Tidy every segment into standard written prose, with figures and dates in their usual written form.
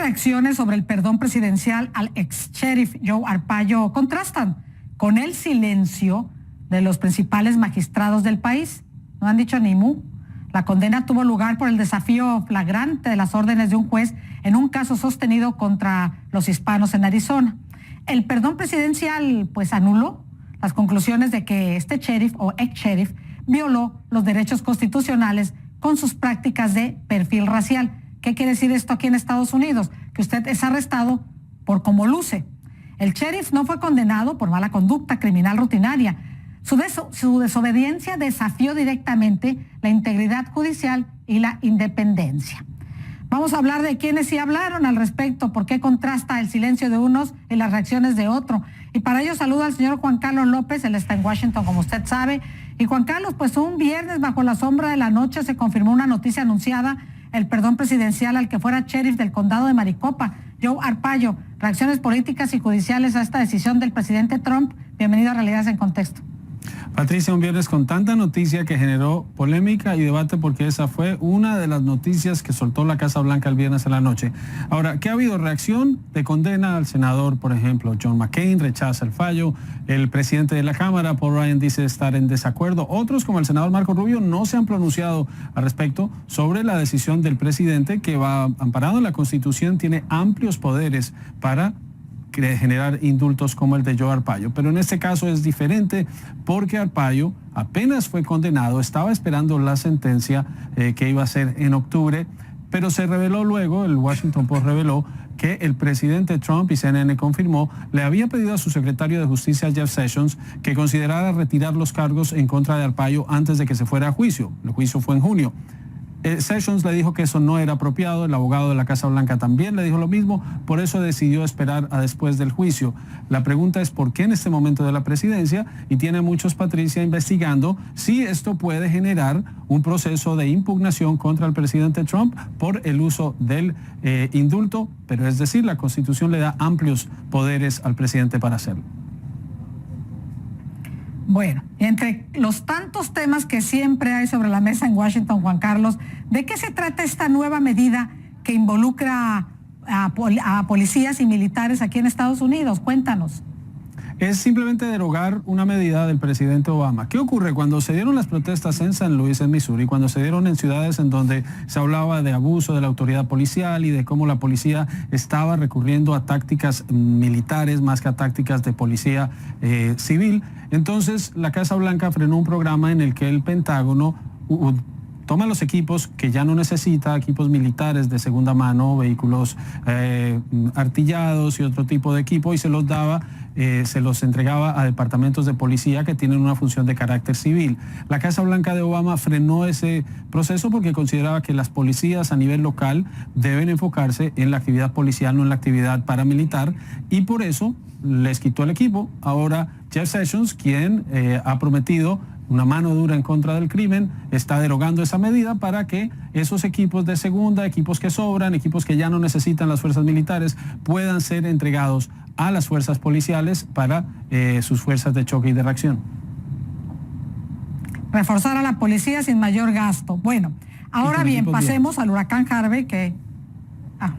reacciones sobre el perdón presidencial al ex sheriff Joe Arpaio contrastan con el silencio de los principales magistrados del país. No han dicho ni mu. La condena tuvo lugar por el desafío flagrante de las órdenes de un juez en un caso sostenido contra los hispanos en Arizona. El perdón presidencial pues anuló las conclusiones de que este sheriff o ex sheriff violó los derechos constitucionales con sus prácticas de perfil racial. ¿Qué quiere decir esto aquí en Estados Unidos? Que usted es arrestado por cómo luce. El sheriff no fue condenado por mala conducta criminal rutinaria. Su desobediencia desafió directamente la integridad judicial y la independencia. Vamos a hablar de quienes sí hablaron al respecto, por qué contrasta el silencio de unos y las reacciones de otro. Y para ello saludo al señor Juan Carlos López, él está en Washington, como usted sabe. Y Juan Carlos, pues un viernes bajo la sombra de la noche se confirmó una noticia anunciada, el perdón presidencial al que fuera sheriff del condado de Maricopa, Joe Arpaio. Reacciones políticas y judiciales a esta decisión del presidente Trump. Bienvenido a Realidades en Contexto. Patricia, un viernes con tanta noticia que generó polémica y debate porque esa fue una de las noticias que soltó la Casa Blanca el viernes en la noche. Ahora, ¿qué ha habido? Reacción de condena al senador, por ejemplo, John McCain rechaza el fallo, el presidente de la Cámara, Paul Ryan, dice estar en desacuerdo. Otros, como el senador Marco Rubio, no se han pronunciado al respecto sobre la decisión del presidente que va amparado en la Constitución, tiene amplios poderes para generar indultos como el de Joe Arpaio. Pero en este caso es diferente porque Arpaio apenas fue condenado, estaba esperando la sentencia que iba a ser en octubre, pero se reveló luego, el Washington Post reveló que el presidente Trump, y CNN confirmó, le había pedido a su secretario de Justicia, Jeff Sessions, que considerara retirar los cargos en contra de Arpaio antes de que se fuera a juicio. El juicio fue en junio. Sessions le dijo que eso no era apropiado, el abogado de la Casa Blanca también le dijo lo mismo, por eso decidió esperar a después del juicio. La pregunta es por qué en este momento de la presidencia, y tiene muchos, Patricia, investigando si esto puede generar un proceso de impugnación contra el presidente Trump por el uso del indulto, pero es decir, la Constitución le da amplios poderes al presidente para hacerlo. Bueno, entre los tantos temas que siempre hay sobre la mesa en Washington, Juan Carlos, ¿de qué se trata esta nueva medida que involucra a policías y militares aquí en Estados Unidos? Cuéntanos. Es simplemente derogar una medida del presidente Obama. ¿Qué ocurre? Cuando se dieron las protestas en San Luis, en Missouri, cuando se dieron en ciudades en donde se hablaba de abuso de la autoridad policial y de cómo la policía estaba recurriendo a tácticas militares más que a tácticas de policía civil, entonces la Casa Blanca frenó un programa en el que el Pentágono toma los equipos que ya no necesita, equipos militares de segunda mano, vehículos artillados y otro tipo de equipo, y se los entregaba a departamentos de policía que tienen una función de carácter civil. La Casa Blanca de Obama frenó ese proceso porque consideraba que las policías a nivel local deben enfocarse en la actividad policial, no en la actividad paramilitar, y por eso les quitó el equipo. Ahora Jeff Sessions, quien ha prometido una mano dura en contra del crimen, está derogando esa medida para que esos equipos de segunda, equipos que sobran, equipos que ya no necesitan las fuerzas militares, puedan ser entregados a las fuerzas policiales para sus fuerzas de choque y de reacción. Reforzar a la policía sin mayor gasto. Bueno, ahora bien, pasemos al huracán Harvey, que,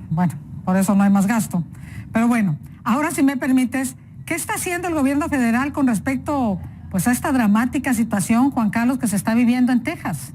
bueno, por eso no hay más gasto. Pero bueno, ahora si me permites, ¿qué está haciendo el gobierno federal con respecto pues a esta dramática situación, Juan Carlos, que se está viviendo en Texas?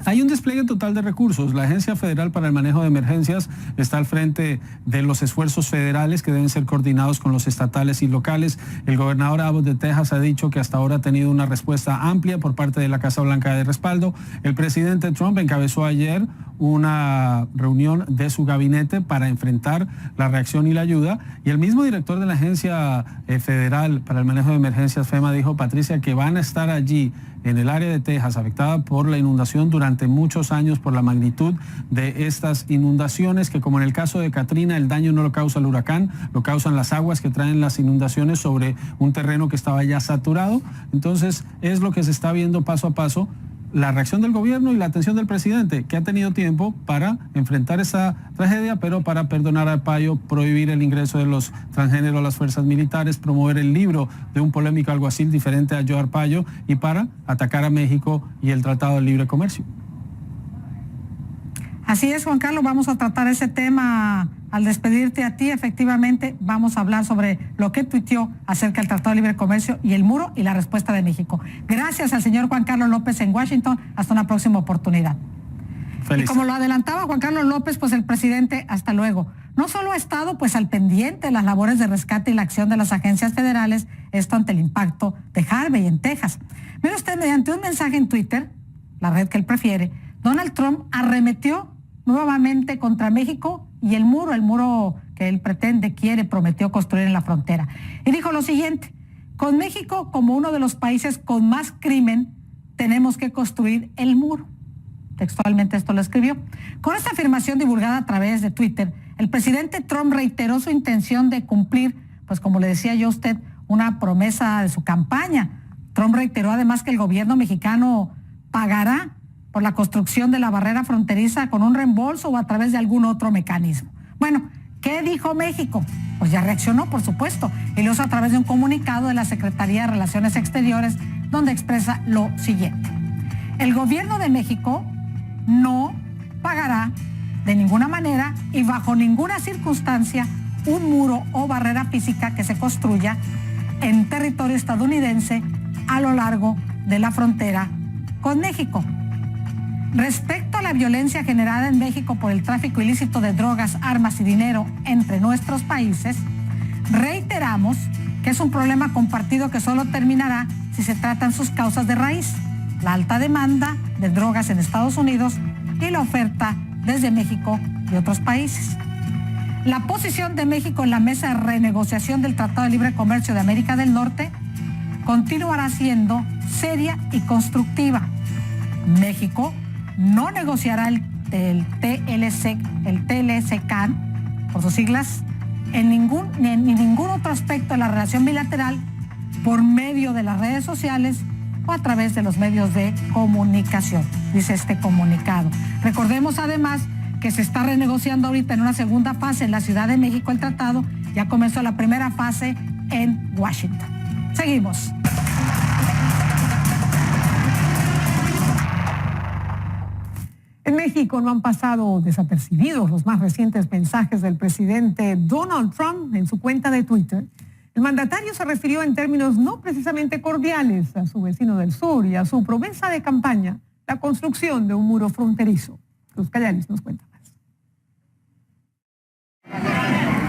Hay un despliegue total de recursos. La Agencia Federal para el Manejo de Emergencias está al frente de los esfuerzos federales que deben ser coordinados con los estatales y locales. El gobernador Abbott de Texas ha dicho que hasta ahora ha tenido una respuesta amplia por parte de la Casa Blanca de respaldo. El presidente Trump encabezó ayer una reunión de su gabinete para enfrentar la reacción y la ayuda. Y el mismo director de la Agencia Federal para el Manejo de Emergencias, FEMA, dijo, Patricia, que van a estar allí en el área de Texas afectada por la inundación durante muchos años por la magnitud de estas inundaciones, que como en el caso de Katrina, el daño no lo causa el huracán, lo causan las aguas que traen las inundaciones sobre un terreno que estaba ya saturado. Entonces es lo que se está viendo paso a paso, la reacción del gobierno y la atención del presidente, que ha tenido tiempo para enfrentar esa tragedia, pero para perdonar a Arpaio, prohibir el ingreso de los transgéneros a las fuerzas militares, promover el libro de un polémico alguacil diferente a Joe Arpaio y para atacar a México y el Tratado de Libre Comercio. Así es, Juan Carlos, vamos a tratar ese tema al despedirte a ti. Efectivamente, vamos a hablar sobre lo que tuiteó acerca del Tratado de Libre Comercio y el muro y la respuesta de México. Gracias al señor Juan Carlos López en Washington. Hasta una próxima oportunidad. Feliz. Y como lo adelantaba Juan Carlos López, pues el presidente, hasta luego, no solo ha estado pues al pendiente de las labores de rescate y la acción de las agencias federales, esto ante el impacto de Harvey en Texas. Mire usted, mediante un mensaje en Twitter, la red que él prefiere, Donald Trump arremetió nuevamente contra México y el muro que él pretende, quiere, prometió construir en la frontera. Y dijo lo siguiente: con México como uno de los países con más crimen, tenemos que construir el muro. Textualmente esto lo escribió. Con esta afirmación divulgada a través de Twitter, el presidente Trump reiteró su intención de cumplir, pues como le decía yo a usted, una promesa de su campaña. Trump reiteró además que el gobierno mexicano pagará por la construcción de la barrera fronteriza con un reembolso o a través de algún otro mecanismo. Bueno, ¿qué dijo México? Pues ya reaccionó, por supuesto, y lo hizo a través de un comunicado de la Secretaría de Relaciones Exteriores, donde expresa lo siguiente: el gobierno de México no pagará de ninguna manera y bajo ninguna circunstancia un muro o barrera física que se construya en territorio estadounidense a lo largo de la frontera con México. Respecto a la violencia generada en México por el tráfico ilícito de drogas, armas y dinero entre nuestros países, reiteramos que es un problema compartido que solo terminará si se tratan sus causas de raíz: la alta demanda de drogas en Estados Unidos y la oferta desde México y otros países. La posición de México en la mesa de renegociación del Tratado de Libre Comercio de América del Norte continuará siendo seria y constructiva. México no negociará el TLC-CAN, por sus siglas, en ningún otro aspecto de la relación bilateral por medio de las redes sociales o a través de los medios de comunicación, dice este comunicado. Recordemos además que se está renegociando ahorita en una segunda fase en la Ciudad de México el tratado. Ya comenzó la primera fase en Washington. Seguimos. En México no han pasado desapercibidos los más recientes mensajes del presidente Donald Trump en su cuenta de Twitter. El mandatario se refirió en términos no precisamente cordiales a su vecino del sur y a su promesa de campaña, la construcción de un muro fronterizo. Luz Callalis nos cuenta más.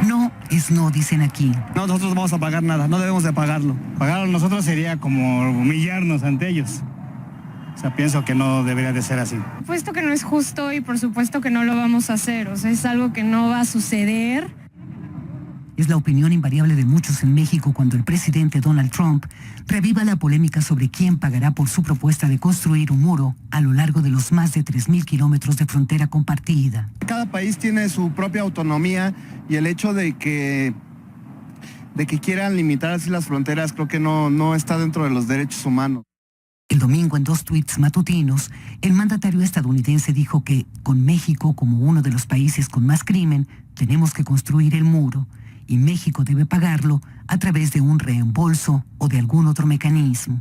No es no, dicen aquí. No, nosotros no vamos a pagar nada, no debemos de pagarlo. Pagarlo nosotros sería como humillarnos ante ellos. O sea, pienso que no debería de ser así. Por supuesto que no es justo y por supuesto que no lo vamos a hacer. O sea, es algo que no va a suceder. Es la opinión invariable de muchos en México cuando el presidente Donald Trump reviva la polémica sobre quién pagará por su propuesta de construir un muro a lo largo de los más de 3,000 kilómetros de frontera compartida. Cada país tiene su propia autonomía y el hecho de que quieran limitar así las fronteras creo que no está dentro de los derechos humanos. El domingo, en 2 tuits matutinos, el mandatario estadounidense dijo que, con México como uno de los países con más crimen, tenemos que construir el muro y México debe pagarlo a través de un reembolso o de algún otro mecanismo.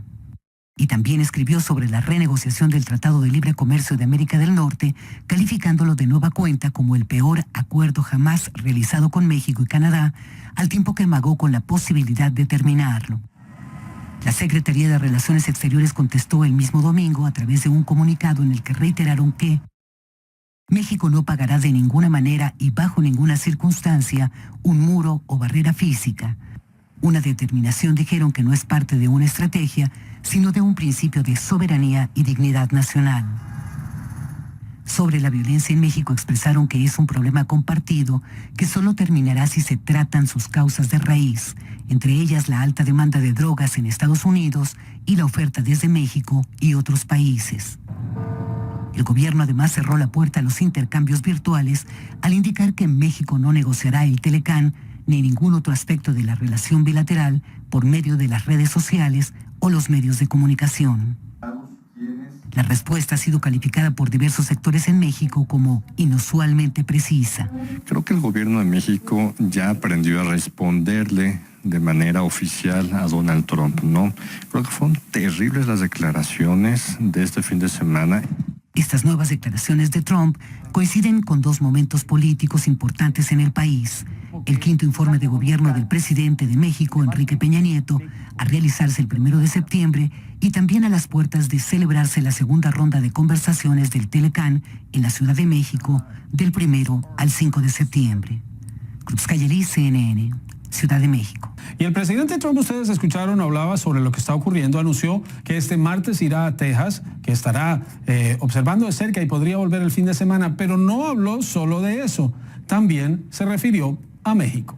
Y también escribió sobre la renegociación del Tratado de Libre Comercio de América del Norte, calificándolo de nueva cuenta como el peor acuerdo jamás realizado con México y Canadá, al tiempo que amagó con la posibilidad de terminarlo. La Secretaría de Relaciones Exteriores contestó el mismo domingo a través de un comunicado en el que reiteraron que México no pagará de ninguna manera y bajo ninguna circunstancia un muro o barrera física. Una determinación, dijeron, que no es parte de una estrategia, sino de un principio de soberanía y dignidad nacional. Sobre la violencia en México expresaron que es un problema compartido que solo terminará si se tratan sus causas de raíz, entre ellas la alta demanda de drogas en Estados Unidos y la oferta desde México y otros países. El gobierno además cerró la puerta a los intercambios virtuales al indicar que México no negociará el Telecán ni ningún otro aspecto de la relación bilateral por medio de las redes sociales o los medios de comunicación. La respuesta ha sido calificada por diversos sectores en México como inusualmente precisa. Creo que el gobierno de México ya aprendió a responderle de manera oficial a Donald Trump, ¿no? Creo que fueron terribles las declaraciones de este fin de semana. Estas nuevas declaraciones de Trump coinciden con dos momentos políticos importantes en el país. El quinto informe de gobierno del presidente de México, Enrique Peña Nieto, a realizarse el 1 de septiembre y también a las puertas de celebrarse la segunda ronda de conversaciones del Telecán en la Ciudad de México del 1 al 5 de septiembre. Cruz Cayelí, CNN, Ciudad de México. Y el presidente Trump, ustedes escucharon, hablaba sobre lo que está ocurriendo, anunció que este martes irá a Texas, que estará observando de cerca y podría volver el fin de semana, pero no habló solo de eso, también se refirió a México.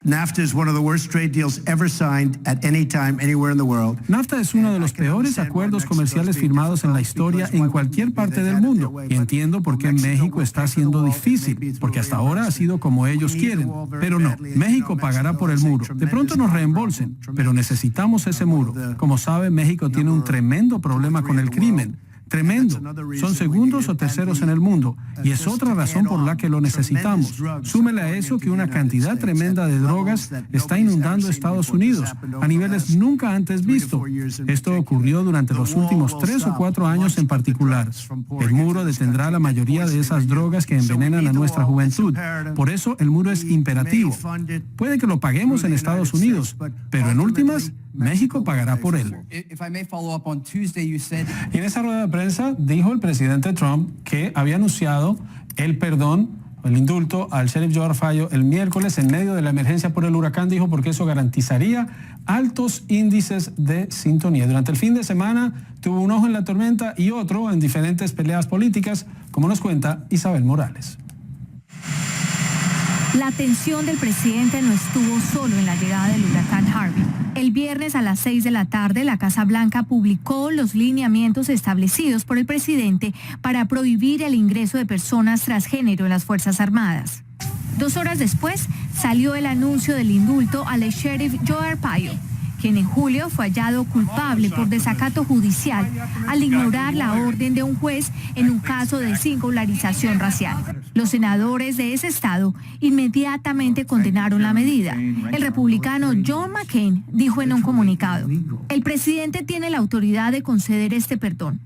NAFTA is one of the worst trade deals ever signed at any time, anywhere in the world. NAFTA es uno de los peores acuerdos comerciales firmados en la historia en cualquier parte del mundo. Y entiendo por qué México está haciendo difícil, porque hasta ahora ha sido como ellos quieren. Pero no, México pagará por el muro. De pronto nos reembolsen, pero necesitamos ese muro. Como sabe, México tiene un tremendo problema con el crimen. Tremendo. Son segundos o terceros en el mundo y es otra razón por la que lo necesitamos. Súmele a eso que una cantidad tremenda de drogas está inundando Estados Unidos a niveles nunca antes vistos. Esto ocurrió durante los últimos 3 o 4 años en particular. El muro detendrá la mayoría de esas drogas que envenenan a nuestra juventud. Por eso el muro es imperativo. Puede que lo paguemos en Estados Unidos, pero en últimas, México pagará por él. Y en esa rueda de prensa dijo el presidente Trump que había anunciado el perdón, el indulto al sheriff Joe Arpaio el miércoles en medio de la emergencia por el huracán, dijo, porque eso garantizaría altos índices de sintonía. Durante el fin de semana tuvo un ojo en la tormenta y otro en diferentes peleas políticas, como nos cuenta Isabel Morales. La atención del presidente no estuvo solo en la llegada del huracán Harvey. El viernes a las 6 de la tarde, la Casa Blanca publicó los lineamientos establecidos por el presidente para prohibir el ingreso de personas transgénero en las Fuerzas Armadas. 2 horas después, salió el anuncio del indulto al sheriff Joe Arpaio, quien en julio fue hallado culpable por desacato judicial al ignorar la orden de un juez en un caso de singularización racial. Los senadores de ese estado inmediatamente condenaron la medida. El republicano John McCain dijo en un comunicado: el presidente tiene la autoridad de conceder este perdón,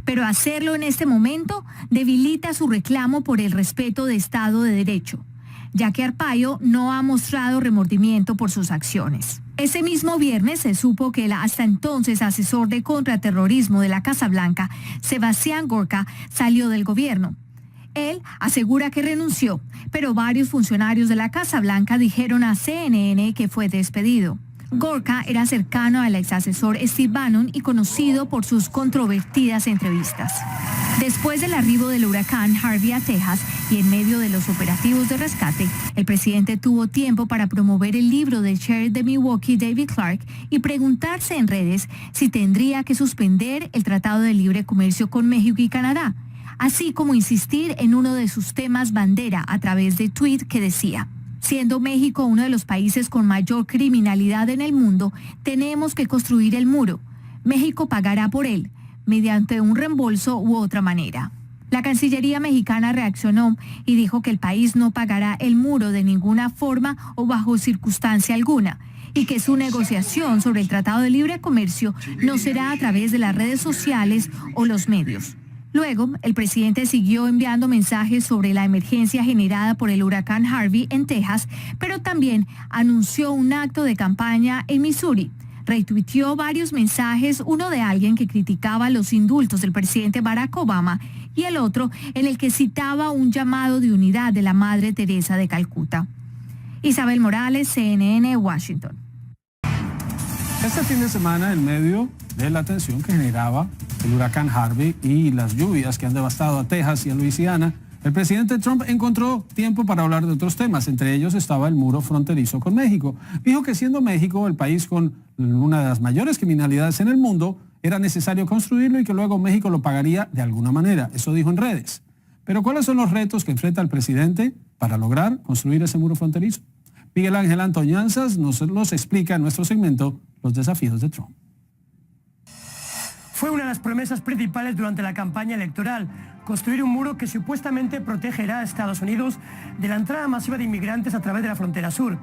pero hacerlo en este momento debilita su reclamo por el respeto de Estado de Derecho, ya que Arpaio no ha mostrado remordimiento por sus acciones. Ese mismo viernes se supo que el hasta entonces asesor de contraterrorismo de la Casa Blanca, Sebastián Gorka, salió del gobierno. Él asegura que renunció, pero varios funcionarios de la Casa Blanca dijeron a CNN que fue despedido. Gorka era cercano al exasesor Steve Bannon y conocido por sus controvertidas entrevistas. Después del arribo del huracán Harvey a Texas y en medio de los operativos de rescate, el presidente tuvo tiempo para promover el libro del sheriff de Milwaukee, David Clark, y preguntarse en redes si tendría que suspender el Tratado de Libre Comercio con México y Canadá, así como insistir en uno de sus temas bandera a través de tweet que decía: siendo México uno de los países con mayor criminalidad en el mundo, tenemos que construir el muro. México pagará por él, mediante un reembolso u otra manera. La Cancillería mexicana reaccionó y dijo que el país no pagará el muro de ninguna forma o bajo circunstancia alguna, y que su negociación sobre el Tratado de Libre Comercio no será a través de las redes sociales o los medios. Luego, el presidente siguió enviando mensajes sobre la emergencia generada por el huracán Harvey en Texas, pero también anunció un acto de campaña en Missouri. Retuiteó varios mensajes, uno de alguien que criticaba los indultos del presidente Barack Obama y el otro en el que citaba un llamado de unidad de la Madre Teresa de Calcuta. Isabel Morales, CNN, Washington. Este fin de semana, en medio de la tensión que generaba el huracán Harvey y las lluvias que han devastado a Texas y a Luisiana, el presidente Trump encontró tiempo para hablar de otros temas. Entre ellos estaba el muro fronterizo con México. Dijo que siendo México el país con una de las mayores criminalidades en el mundo, era necesario construirlo y que luego México lo pagaría de alguna manera. Eso dijo en redes. Pero ¿cuáles son los retos que enfrenta el presidente para lograr construir ese muro fronterizo? Miguel Ángel Antoñanzas nos los explica en nuestro segmento Los desafíos de Trump. Fue una de las promesas principales durante la campaña electoral, construir un muro que supuestamente protegerá a Estados Unidos de la entrada masiva de inmigrantes a través de la frontera sur.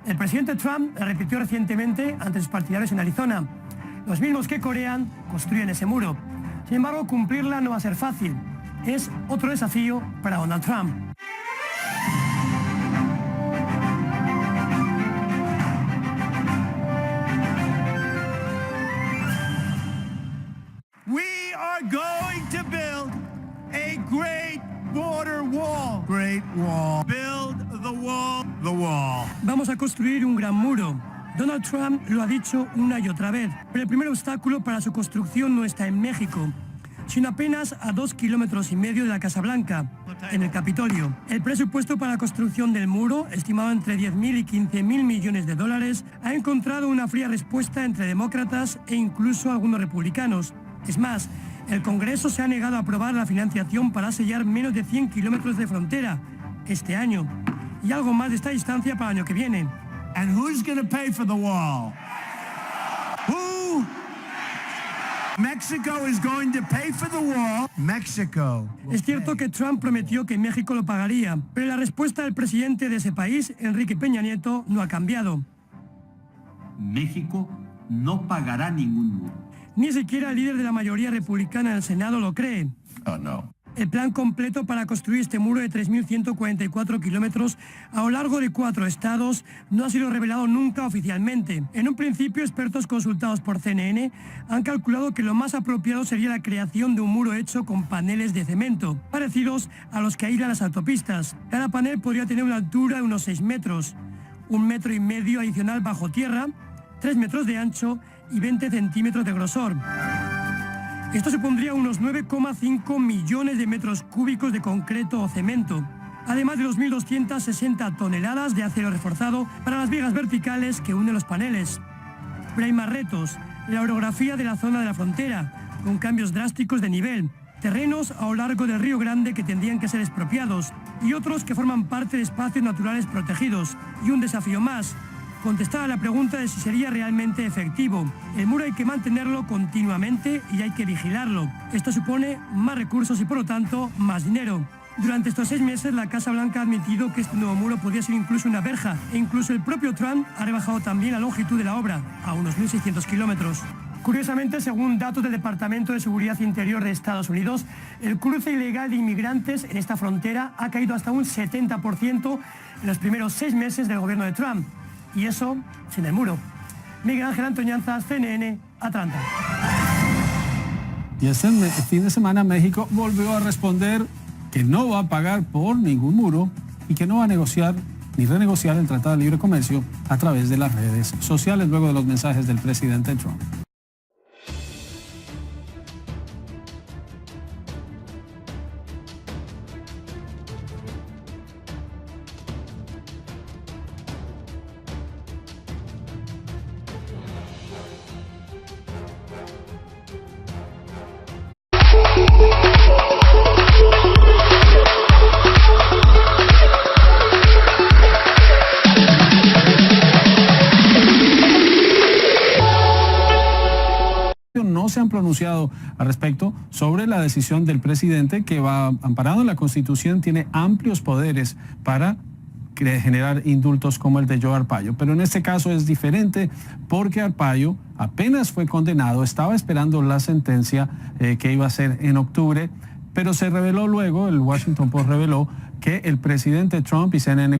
El presidente Trump repitió recientemente ante sus partidarios en Arizona. Los mismos que corean construyen ese muro. Sin embargo, cumplirla no va a ser fácil. Es otro desafío para Donald Trump. We are going to build a great border wall. Great wall. Build the wall. The wall. Vamos a construir un gran muro. Donald Trump lo ha dicho una y otra vez, pero el primer obstáculo para su construcción no está en México, sino apenas a 2,5 kilómetros de la Casa Blanca, en el Capitolio. El presupuesto para la construcción del muro, estimado entre 10.000 y 15.000 millones de dólares, ha encontrado una fría respuesta entre demócratas e incluso algunos republicanos. Es más, el Congreso se ha negado a aprobar la financiación para sellar menos de 100 kilómetros de frontera este año y algo más de esta distancia para el año que viene. And who's going to pay for the wall? Who? Mexico is going to pay for the wall. Mexico. Es cierto que Trump prometió que México lo pagaría, pero la respuesta del presidente de ese país, Enrique Peña Nieto, no ha cambiado. México no pagará ningún muro. Ni siquiera el líder de la mayoría republicana del Senado lo cree. Oh, no. El plan completo para construir este muro de 3.144 kilómetros a lo largo de 4 estados no ha sido revelado nunca oficialmente. En un principio, expertos consultados por CNN han calculado que lo más apropiado sería la creación de un muro hecho con paneles de cemento, parecidos a los que aíslan las autopistas. Cada panel podría tener una altura de unos 6 metros, 1,5 metros adicional bajo tierra, 3 metros de ancho y 20 centímetros de grosor. Esto supondría unos 9,5 millones de metros cúbicos de concreto o cemento, además de los 1.260 toneladas de acero reforzado para las vigas verticales que unen los paneles. Pero hay más retos: la orografía de la zona de la frontera, con cambios drásticos de nivel, terrenos a lo largo del Río Grande que tendrían que ser expropiados y otros que forman parte de espacios naturales protegidos. Y un desafío más: contestar a la pregunta de si sería realmente efectivo. El muro hay que mantenerlo continuamente y hay que vigilarlo. Esto supone más recursos y, por lo tanto, más dinero. Durante estos 6 meses, la Casa Blanca ha admitido que este nuevo muro podría ser incluso una verja, e incluso el propio Trump ha rebajado también la longitud de la obra, a unos 1.600 kilómetros. Curiosamente, según datos del Departamento de Seguridad Interior de Estados Unidos, el cruce ilegal de inmigrantes en esta frontera ha caído hasta un 70% en los primeros 6 meses del gobierno de Trump. Y eso sin el muro. Miguel Ángel Antoñanzas, CNN, Atlanta. Y este fin de semana México volvió a responder que no va a pagar por ningún muro y que no va a negociar ni renegociar el Tratado de Libre Comercio a través de las redes sociales luego de los mensajes del presidente Trump. No se han pronunciado al respecto sobre la decisión del presidente, que va amparado en la Constitución, tiene amplios poderes para generar indultos como el de Joe Arpaio. Pero en este caso es diferente porque Arpaio apenas fue condenado, estaba esperando la sentencia que iba a ser en octubre, pero se reveló luego, el Washington Post reveló que el presidente Trump y CNN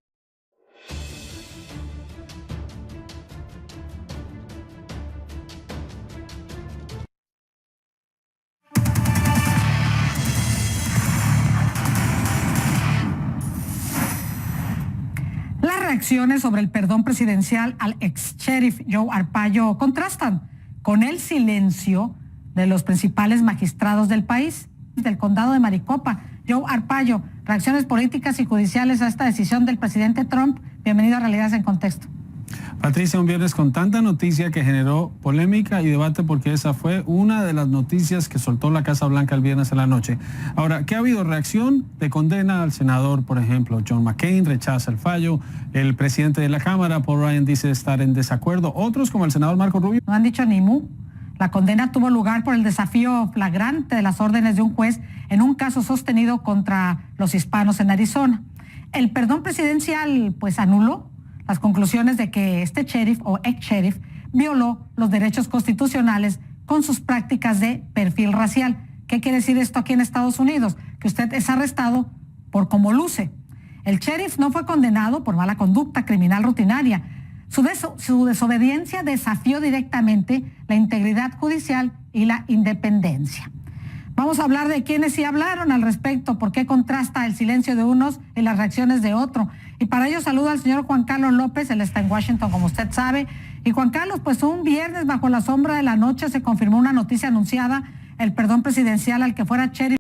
Las reacciones sobre el perdón presidencial al ex sheriff Joe Arpaio contrastan con el silencio de los principales magistrados del país. Del condado de Maricopa, Joe Arpaio, reacciones políticas y judiciales a esta decisión del presidente Trump. Bienvenido a Realidades en Contexto. Patricia, un viernes con tanta noticia que generó polémica y debate, porque esa fue una de las noticias que soltó la Casa Blanca el viernes en la noche. Ahora, ¿qué ha habido? Reacción de condena al senador, por ejemplo, John McCain rechaza el fallo, el presidente de la Cámara, Paul Ryan, dice estar en desacuerdo, otros como el senador Marco Rubio no han dicho ni mu. La condena tuvo lugar por el desafío flagrante de las órdenes de un juez en un caso sostenido contra los hispanos en Arizona. El perdón presidencial pues anuló las conclusiones de que este sheriff o ex sheriff violó los derechos constitucionales con sus prácticas de perfil racial, ¿Qué quiere decir esto aquí en Estados Unidos? Que usted es arrestado por cómo luce. El sheriff no fue condenado por mala conducta criminal rutinaria. Su desobediencia desafió directamente la integridad judicial y la independencia. Vamos a hablar de quienes sí hablaron al respecto, por qué contrasta el silencio de unos y las reacciones de otro. Y para ello saludo al señor Juan Carlos López, él está en Washington, como usted sabe. Y Juan Carlos, pues un viernes bajo la sombra de la noche se confirmó una noticia anunciada, el perdón presidencial al que fuera sheriff